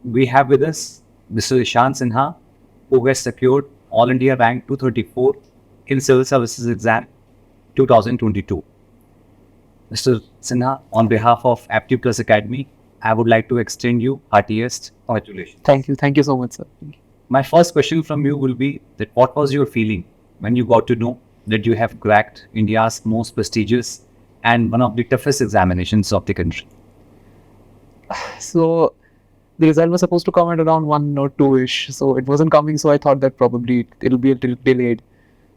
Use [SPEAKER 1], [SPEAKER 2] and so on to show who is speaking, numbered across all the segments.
[SPEAKER 1] we have with us Mr. Ishan Sinha, who has secured All India Rank 234 in Civil Services Exam 2022. Mr. Sinha, on behalf of APTIPLUS Academy, I would like to extend you heartiest congratulations.
[SPEAKER 2] Thank you so much, sir.
[SPEAKER 1] My first question from you will be that what was your feeling when you got to know that you have cracked India's most prestigious and one of the toughest examinations of the country?
[SPEAKER 2] So the result was supposed to come at around 1 or 2-ish. So it wasn't coming. So I thought that probably it'll be a little delayed.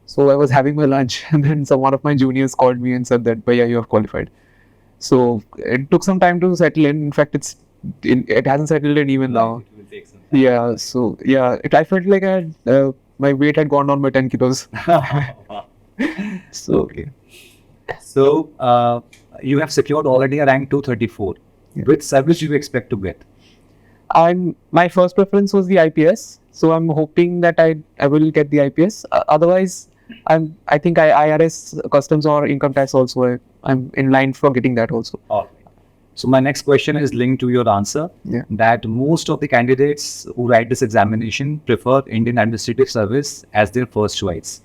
[SPEAKER 2] So I was having my lunch and then one of my juniors called me and said that, "Bhaiya, you have qualified." So it took some time to settle in. In fact, it hasn't settled in even now.
[SPEAKER 1] It will take some time.
[SPEAKER 2] Yeah. So yeah, I felt like my weight had gone down by 10 kilos. So
[SPEAKER 1] Okay. So you have secured already a rank 234.
[SPEAKER 2] Yeah.
[SPEAKER 1] Which service do you expect to get?
[SPEAKER 2] my first preference was the IPS. So I'm hoping that I will get the IPS. Otherwise, I think IRS, customs or income tax also. I'm in line for getting that also.
[SPEAKER 1] All right. So my next question is linked to your answer.
[SPEAKER 2] Yeah.
[SPEAKER 1] That most of the candidates who write this examination prefer Indian Administrative Service as their first choice,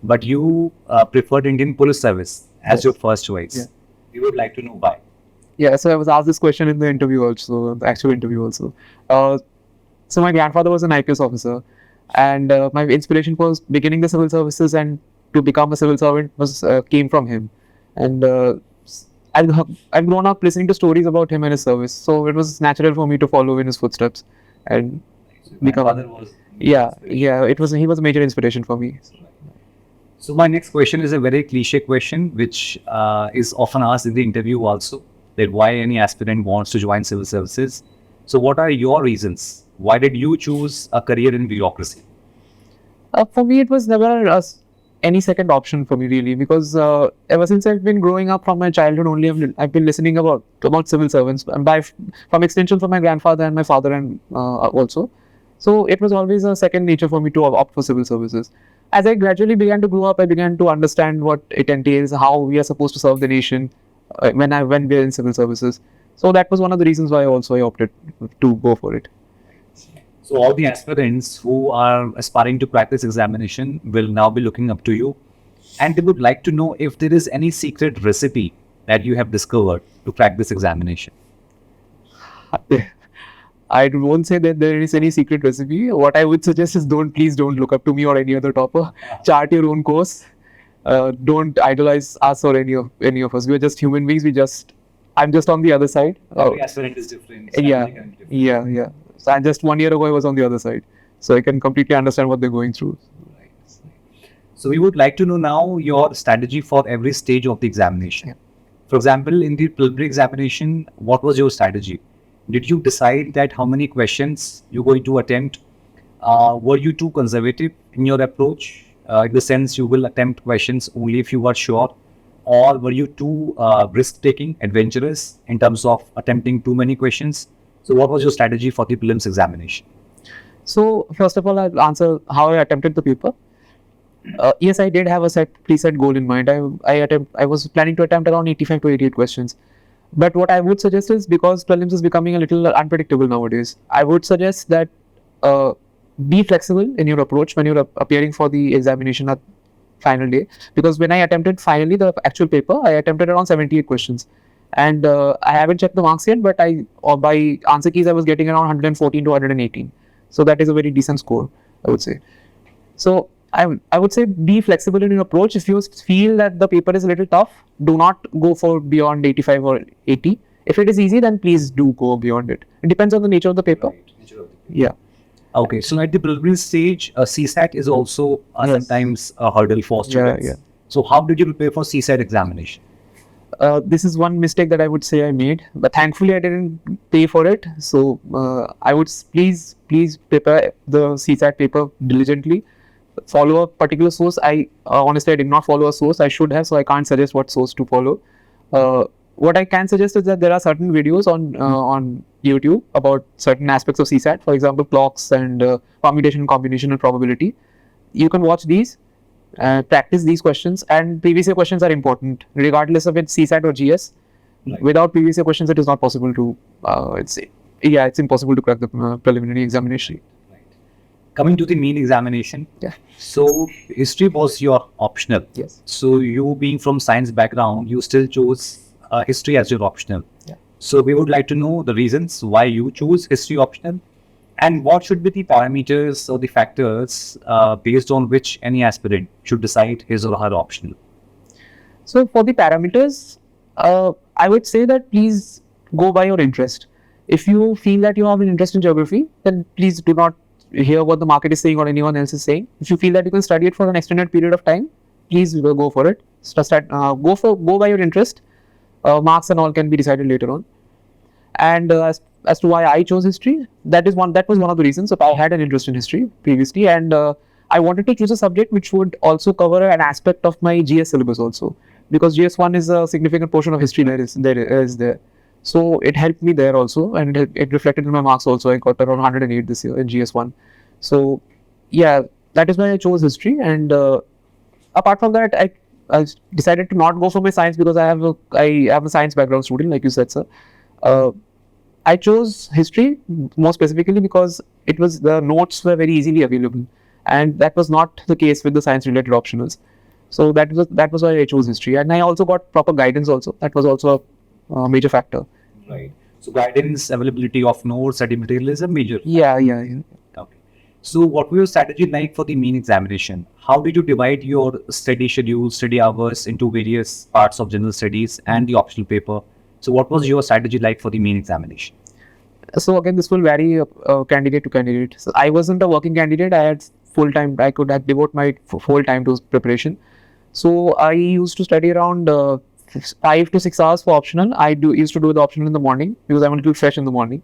[SPEAKER 1] but you preferred Indian Police Service as
[SPEAKER 2] Yes.
[SPEAKER 1] your first choice.
[SPEAKER 2] Yeah.
[SPEAKER 1] We would like to know why.
[SPEAKER 2] Yeah, so I was asked this question in the interview also, the actual interview also. So my grandfather was an IPS officer, and my inspiration for beginning the civil services and to become a civil servant came from him. And I've grown up listening to stories about him and his service, so it was natural for me to follow in his footsteps and
[SPEAKER 1] My
[SPEAKER 2] become.
[SPEAKER 1] father was.
[SPEAKER 2] Yeah, he was a major inspiration for me.
[SPEAKER 1] So my next question is a very cliche question, which is often asked in the interview also, that why any aspirant wants to join civil services. So what are your reasons? Why did you choose a career in bureaucracy?
[SPEAKER 2] For me, it was never any second option for me really, because ever since I've been growing up from my childhood only, I've been listening about civil servants, and from extension from my grandfather and my father and also. So it was always a second nature for me to opt for civil services. As I gradually began to grow up, I began to understand what it entails, how we are supposed to serve the nation when we are in civil services. So that was one of the reasons why I opted to go for it.
[SPEAKER 1] So all the aspirants who are aspiring to crack this examination will now be looking up to you, and they would like to know if there is any secret recipe that you have discovered to crack this examination.
[SPEAKER 2] I won't say that there is any secret recipe. What I would suggest is please don't look up to me or any other topper. Chart your own course. Don't idolize us or any of us. We are just human beings. I'm just on the other side.
[SPEAKER 1] Every aspirant is different.
[SPEAKER 2] Yeah,
[SPEAKER 1] strategy can be different.
[SPEAKER 2] yeah. So I just 1 year ago I was on the other side, so I can completely understand what they're going through.
[SPEAKER 1] Right. So we would like to know now your strategy for every stage of the examination.
[SPEAKER 2] Yeah.
[SPEAKER 1] For example, in the preliminary examination, what was your strategy? Did you decide that how many questions you're going to attempt? Were you too conservative in your approach? In the sense you will attempt questions only if you are sure, or were you too risk-taking, adventurous in terms of attempting too many questions? So what was your strategy for the prelims examination?
[SPEAKER 2] So first of all, I'll answer how I attempted the paper. Yes, I did have a preset goal in mind. I was planning to attempt around 85 to 88 questions. But what I would suggest is, because prelims is becoming a little unpredictable nowadays, I would suggest that be flexible in your approach when you're appearing for the examination at final day. Because when I attempted finally the actual paper, I attempted around 78 questions. And I haven't checked the marks yet, but by answer keys, I was getting around 114 to 118. So that is a very decent score, I would say. So I would say be flexible in your approach. If you feel that the paper is a little tough, do not go for beyond 85 or 80. If it is easy, then please do go beyond it. It depends on the nature of the paper. Yeah.
[SPEAKER 1] Okay, so at the preliminary stage, CSAT is also
[SPEAKER 2] Yes.
[SPEAKER 1] sometimes a hurdle for students.
[SPEAKER 2] yeah.
[SPEAKER 1] So how did you prepare for CSAT examination?
[SPEAKER 2] This is one mistake that I would say I made, but thankfully I didn't pay for it. So I would please prepare the CSAT paper diligently. Follow a particular source. Honestly I did not follow a source. I should have, so I can't suggest what source to follow. What I can suggest is that there are certain videos on YouTube about certain aspects of CSAT. For example, clocks and permutation, combination, and probability. You can watch these. Practice these questions, and previous year questions are important regardless of it's CSAT or GS.
[SPEAKER 1] Right.
[SPEAKER 2] Without previous year questions, it is not possible to yeah, it's impossible to crack the preliminary examination.
[SPEAKER 1] Coming to the main examination,
[SPEAKER 2] Yeah.
[SPEAKER 1] so history was your optional.
[SPEAKER 2] Yes.
[SPEAKER 1] So you being from science background, you still chose history as your optional.
[SPEAKER 2] Yeah.
[SPEAKER 1] So we would like to know the reasons why you choose history optional, and what should be the parameters or the factors based on which any aspirant should decide his or her optional.
[SPEAKER 2] So for the parameters, I would say that please go by your interest. If you feel that you have an interest in geography, then please do not hear what the market is saying or anyone else is saying. If you feel that you can study it for an extended period of time, please go for it. Go by your interest. Marks and all can be decided later on. And as to why I chose history, that was one of the reasons. So I had an interest in history previously, and I wanted to choose a subject which would also cover an aspect of my GS syllabus also, because GS1 is a significant portion of history there. So it helped me there also, and it reflected in my marks also. I got around 108 this year in GS1. So yeah, that is why I chose history. And apart from that, I decided to not go for my science because I have a science background student, like you said, sir. I chose history more specifically because the notes were very easily available, and that was not the case with the science related optionals. So that was why I chose history, and I also got proper guidance also. That was also a major factor.
[SPEAKER 1] Right. So guidance, availability of notes, study material is a major.
[SPEAKER 2] Yeah.
[SPEAKER 1] Okay. So what was your strategy like for the main examination? How did you divide your study schedule, study hours into various parts of general studies and the optional paper? So what was your strategy like for the main examination?
[SPEAKER 2] So again, this will vary candidate to candidate. So I wasn't a working candidate. I had full time. I could have devote my full time to preparation. So I used to study around 5 to 6 hours for optional. Used to do the optional in the morning because I wanted to be fresh in the morning.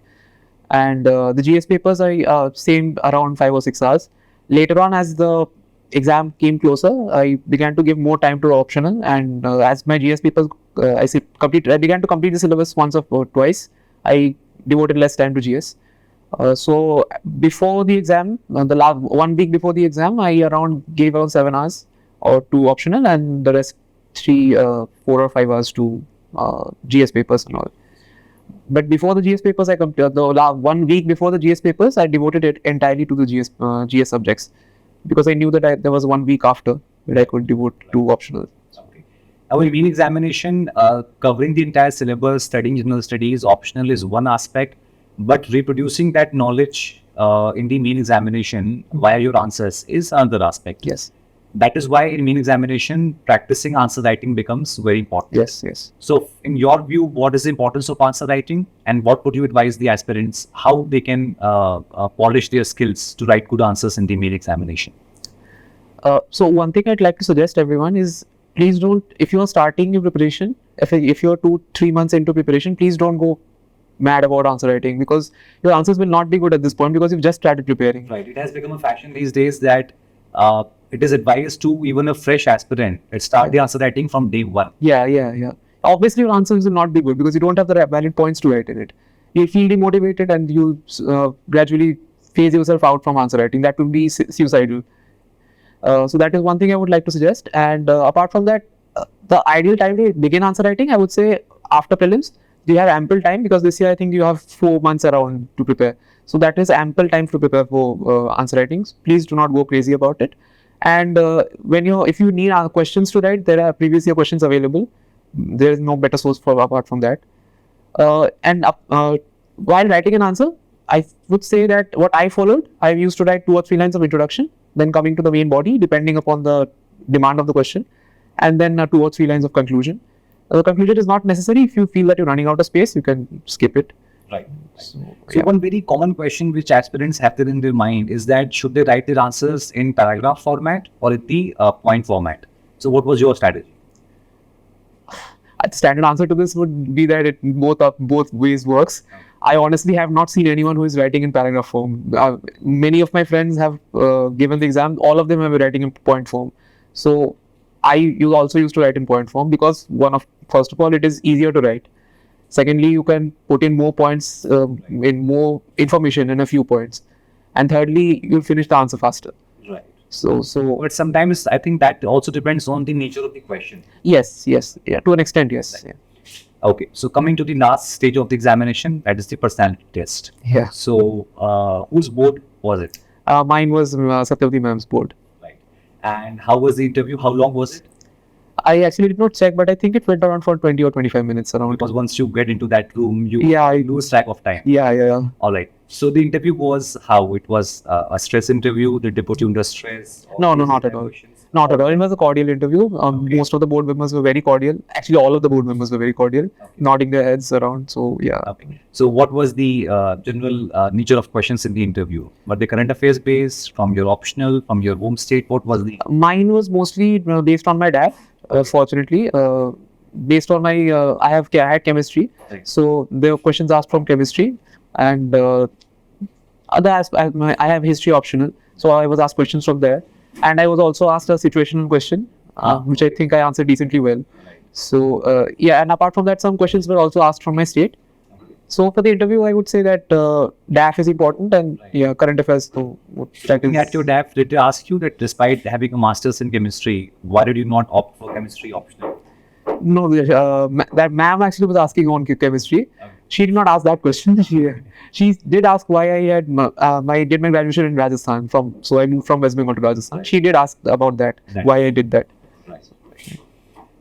[SPEAKER 2] And the GS papers I same around 5 or 6 hours. Later on, as the exam came closer, I began to give more time to optional, and as my GS papers I began to complete the syllabus once or twice. I devoted less time to GS. So before the exam, the last 1 week before the exam, I gave around 7 hours or to optional, and the rest 4 or 5 hours to GS papers and all. But before the GS papers, 1 week before the GS papers, I devoted it entirely to the GS subjects, because I knew that there was 1 week after that I could devote to optional.
[SPEAKER 1] Okay. Our main examination, covering the entire syllabus, studying general studies, optional is one aspect, but reproducing that knowledge in the main examination via your answers is another aspect.
[SPEAKER 2] Yes.
[SPEAKER 1] That is why in main examination, practicing answer writing becomes very important.
[SPEAKER 2] Yes.
[SPEAKER 1] So in your view, what is the importance of answer writing, and what would you advise the aspirants how they can polish their skills to write good answers in the main examination?
[SPEAKER 2] So one thing I'd like to suggest everyone is, please don't, if you are starting your preparation, if you're 2-3 months into preparation, please don't go mad about answer writing, because your answers will not be good at this point because you've just started preparing.
[SPEAKER 1] Right. It has become a fashion these days that it is advised to even a fresh aspirant start the answer writing from day one.
[SPEAKER 2] Yeah. Obviously, your answers will not be good because you don't have the valid points to write in it. You'll feel demotivated and you gradually phase yourself out from answer writing. That would be suicidal. So that is one thing I would like to suggest. And apart from that, the ideal time to begin answer writing, I would say after prelims. You have ample time, because this year I think you have 4 months around to prepare. So that is ample time to prepare for answer writings. Please do not go crazy about it. And if you need questions to write, there are previous year questions available. There is no better source apart from that. While writing an answer, I would say that what I followed, I used to write 2 or 3 lines of introduction, then coming to the main body depending upon the demand of the question, and then 2 or 3 lines of conclusion. The conclusion is not necessary. If you feel that you're running out of space, you can skip it.
[SPEAKER 1] Right. So one very common question which aspirants have there in their mind is that should they write their answers in paragraph format or in the point format? So what was your strategy?
[SPEAKER 2] The standard answer to this would be that it both ways works. I honestly have not seen anyone who is writing in paragraph form. Many of my friends have given the exam. All of them have been writing in point form. So you also used to write in point form because first of all, it is easier to write. Secondly, you can put in more points, in more information in a few points. And thirdly, you'll finish the answer faster.
[SPEAKER 1] Right.
[SPEAKER 2] So.
[SPEAKER 1] But sometimes I think that also depends on the nature of the question.
[SPEAKER 2] Yes. Yeah, to an extent, yes.
[SPEAKER 1] Right.
[SPEAKER 2] Yeah.
[SPEAKER 1] Okay, so coming to the last stage of the examination, that is the personality test.
[SPEAKER 2] Yeah.
[SPEAKER 1] So, whose board was it?
[SPEAKER 2] Mine was Satyavati ma'am's board.
[SPEAKER 1] Right. And how was the interview? How long was it?
[SPEAKER 2] I actually did not check, but I think it went around for 20 or 25 minutes around.
[SPEAKER 1] Because once you get into that room, you
[SPEAKER 2] Yeah,
[SPEAKER 1] lose track of time.
[SPEAKER 2] Yeah.
[SPEAKER 1] All right. So the interview was how? It was a stress interview. Did they put you under stress? Or
[SPEAKER 2] No,
[SPEAKER 1] easy
[SPEAKER 2] not at all.
[SPEAKER 1] questions?
[SPEAKER 2] Not at all. It was a cordial interview.
[SPEAKER 1] Okay.
[SPEAKER 2] Most of the board members were very cordial. Actually, all of the board members were very cordial,
[SPEAKER 1] Okay.
[SPEAKER 2] nodding their heads around. So, yeah.
[SPEAKER 1] Okay. So what was the general nature of questions in the interview? Were they current affairs based, from your optional, from your home state? What was the?
[SPEAKER 2] Mine was mostly based on my dad, fortunately. Based on my, I had chemistry.
[SPEAKER 1] Right.
[SPEAKER 2] So, there were questions asked from chemistry. And I have history optional. So, I was asked questions from there. And I was also asked a situational question, which I think I answered decently well.
[SPEAKER 1] Right.
[SPEAKER 2] So, yeah, and apart from that, some questions were also asked from my state. So, for the interview, I would say that DAF is important and
[SPEAKER 1] Right.
[SPEAKER 2] yeah, current affairs. So, that
[SPEAKER 1] Looking
[SPEAKER 2] is.
[SPEAKER 1] at your DAF, did they ask you that despite having a master's in chemistry, why did you not opt for chemistry optional?
[SPEAKER 2] No, that ma'am actually was asking on chemistry.
[SPEAKER 1] Okay.
[SPEAKER 2] She did not ask that question. She did ask why I had did my graduation in Rajasthan so I moved from West Bengal to Rajasthan.
[SPEAKER 1] Right.
[SPEAKER 2] She did ask about that,
[SPEAKER 1] Right.
[SPEAKER 2] why I did that.
[SPEAKER 1] Right.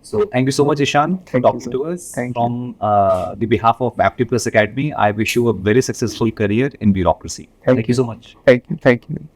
[SPEAKER 1] So thank you so much, Ishan, for
[SPEAKER 2] Thank you,
[SPEAKER 1] talking
[SPEAKER 2] sir.
[SPEAKER 1] to us.
[SPEAKER 2] Thank you.
[SPEAKER 1] From the behalf of APTIPLUS Academy, I wish you a very successful career in bureaucracy. Thank you so much.
[SPEAKER 2] Thank you.